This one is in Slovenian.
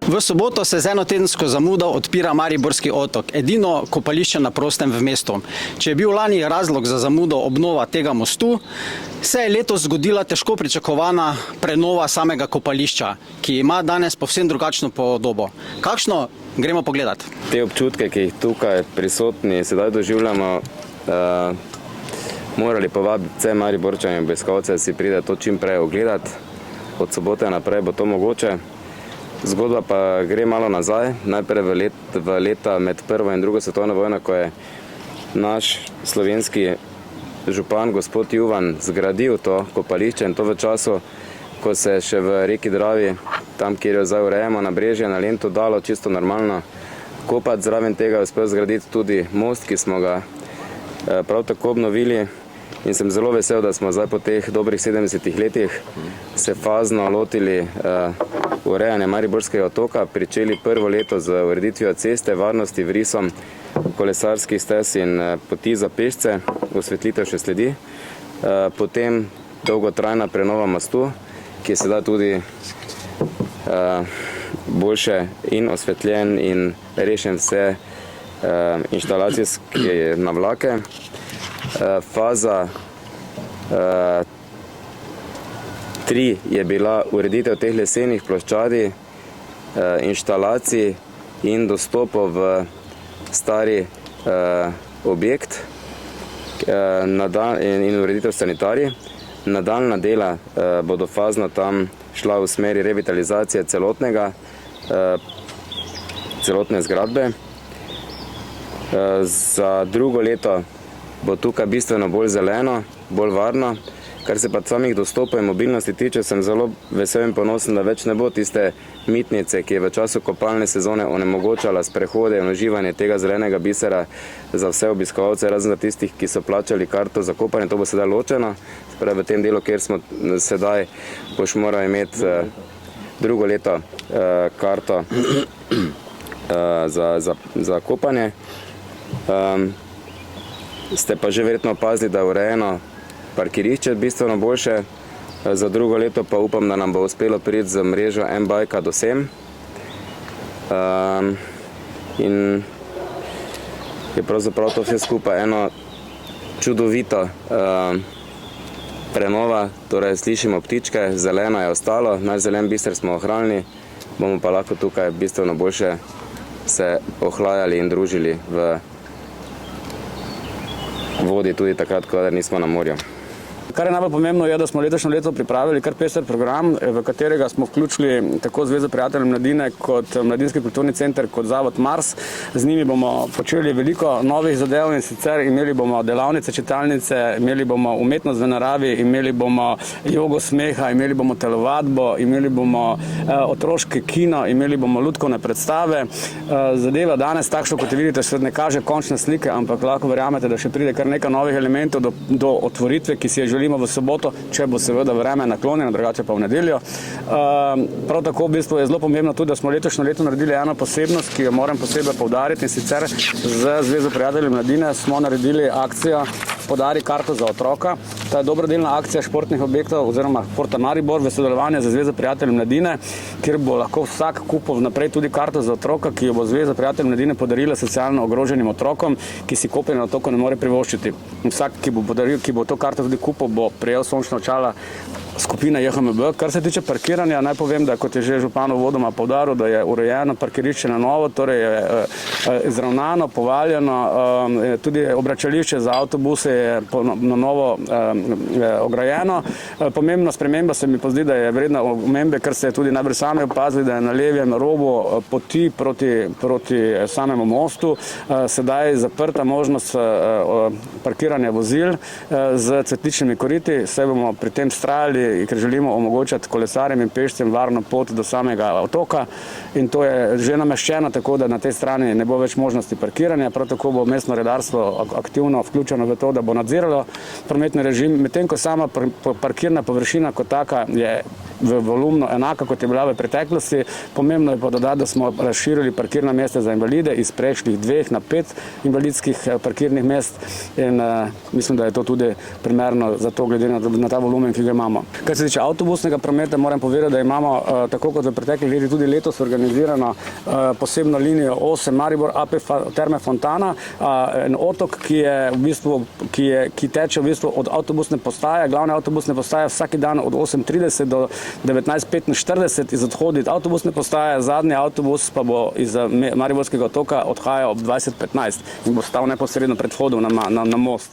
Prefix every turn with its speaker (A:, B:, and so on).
A: V soboto se z enotedensko zamudo odpira Mariborski otok, edino kopališče na prostem v mestu. Če je bil lani razlog za zamudo obnova tega mostu, se je letos zgodila težko pričakovana prenova samega kopališča, ki ima danes povsem drugačno podobo. Kakšno? Gremo pogledat.
B: Te občutke, ki jih tukaj prisotni sedaj doživljamo, morali povabiti vse Mariborčane in obiskovalce, da si pride to čim prej ogledati. Od sobote naprej bo to mogoče. Zgodba pa gre malo nazaj, najprej v leta med prvo in drugo svetovno vojno, ko je naš slovenski župan, gospod Juvan, zgradil to kopališče, in to v času, ko se je še v reki Dravi, tam, kjer jo zdaj urejamo, na Brežje, na Lento, dalo čisto normalno kopati. Zraven tega je uspel zgraditi tudi most, ki smo ga prav tako obnovili. In sem zelo vesel, da smo zdaj po teh dobrih 70 letih se fazno lotili urejanja Mariborskega otoka, pričeli prvo leto z ureditvijo ceste, varnosti, vrisom kolesarskih stez in poti za pešce, osvetlitev še sledi. Potem dolgotrajna prenova mostu, ki je sedaj tudi boljše in osvetljen in rešen vse inštalacijske navlake. Faza 3 je bila ureditev teh lesenih ploščadi, inštalacij in dostopov v stari objekt in ureditev sanitarij. Nadaljna dela bodo fazno tam šla v smeri revitalizacije celotne zgradbe. Za drugo leto bo tukaj bistveno bolj zeleno, bolj varno. Kar se pa samih dostopov in mobilnosti tiče, sem zelo vesel in ponosen, da več ne bo tiste mitnice, ki je v času kopalne sezone onemogočala sprehode in uživanje tega zelenega bisera za vse obiskovalce, razen za tistih, ki so plačali karto za kopanje. To bo sedaj ločeno. V tem delu, kjer smo sedaj, boš moral imeti drugo leto karto za kopanje. Ste pa že verjetno opazili, da je urejeno parkirišče bistveno boljše. Za drugo leto pa upam, da nam bo uspelo priti z mrežo M-bajka do sem. In je pravzaprav to vse skupaj eno čudovito prenova. Torej slišimo ptičke, zeleno je ostalo, naš zelen biser smo ohranili, bomo pa lahko tukaj bistveno boljše se ohlajali in družili v vodi tudi takrat, ko nismo na morju.
C: Kar je najbolj pomembno je, da smo letošnje leto pripravili kar pester program, v katerega smo vključili tako Zvezo prijateljev mladine kot Mladinski kulturni center kot Zavod Mars. Z njimi bomo počeli veliko novih zadev, in sicer imeli bomo delavnice, čitalnice, imeli bomo umetnost v naravi, imeli bomo jogo smeha, imeli bomo telovadbo, imeli bomo otroški kino, imeli bomo lutkovne predstave. Zadeva danes, takšno kot vidite, še ne kaže končne slike, ampak lahko verjamete, da še pride kar nekaj novih elementov do otvoritve, ki si je želimo v soboto, če bo seveda vreme naklonjeno, drugače pa v nedeljo. Prav tako v bistvu je zelo pomembno tudi, da smo letošnje leto naredili eno posebnost, ki jo moram posebej poudariti, in sicer z Zvezo prijateljev mladine smo naredili akcijo Podari karto za otroka. Ta je dobrodelna akcija športnih objektov oziroma Športa Maribor v sodelovanju z Zvezo prijateljev mladine, kjer bo lahko vsak kupil vnaprej tudi karto za otroka, ki jo bo Zveza prijateljev mladine podarila socialno ogroženim otrokom, ki si kopanje na otoku ne more privoščiti. Vsak, ki bo to karto tudi kupil, bo prejel sončna očala skupine JHMB. Kar se tiče parkiranja, naj povem, da kot je že župan uvodoma poudaril, da je urejeno parkirišče na novo, torej je izravnano, povaljeno, tudi obračališče za avtobuse je na novo ograjeno. Pomembna sprememba se mi pozdi, da je vredna omembe, ker ste tudi najbrž sami opazili, da je na levem robu poti proti samemu mostu sedaj zaprta možnost parkiranja vozil z cvetličnimi koriti. Se bomo pri tem vztrajali, ker želimo omogočati kolesarjem in pešcem varno pot do samega otoka, in to je že nameščeno, tako da na tej strani ne bo več možnosti parkiranja. Prav tako bo mestno redarstvo aktivno vključeno v to, da bo nadziralo prometni režim, medtem ko sama parkirna površina kot taka je v volumnu enaka, kot je bila v preteklosti. Pomembno je pa dodati, da smo razširili parkirna mesta za invalide iz prejšnjih 2 na 5 invalidskih parkirnih mest in mislim, da je to tudi primerno za to, glede na ta volumen, ki ga imamo. Kar se tiče avtobusnega prometa, moram povedati, da imamo tako kot v preteklih letih tudi letos organizirano posebno linijo 8 Maribor AP Terme Fontana, en otok, ki teče v bistvu od avtobusne postaje, glavne avtobusne postaje vsak dan od 8:30 do 19:45 iz odhodi avtobusne postaje, zadnji avtobus pa bo iz Mariborskega otoka odhajal ob 20:15 in bo stal neposredno pred vhodom na most.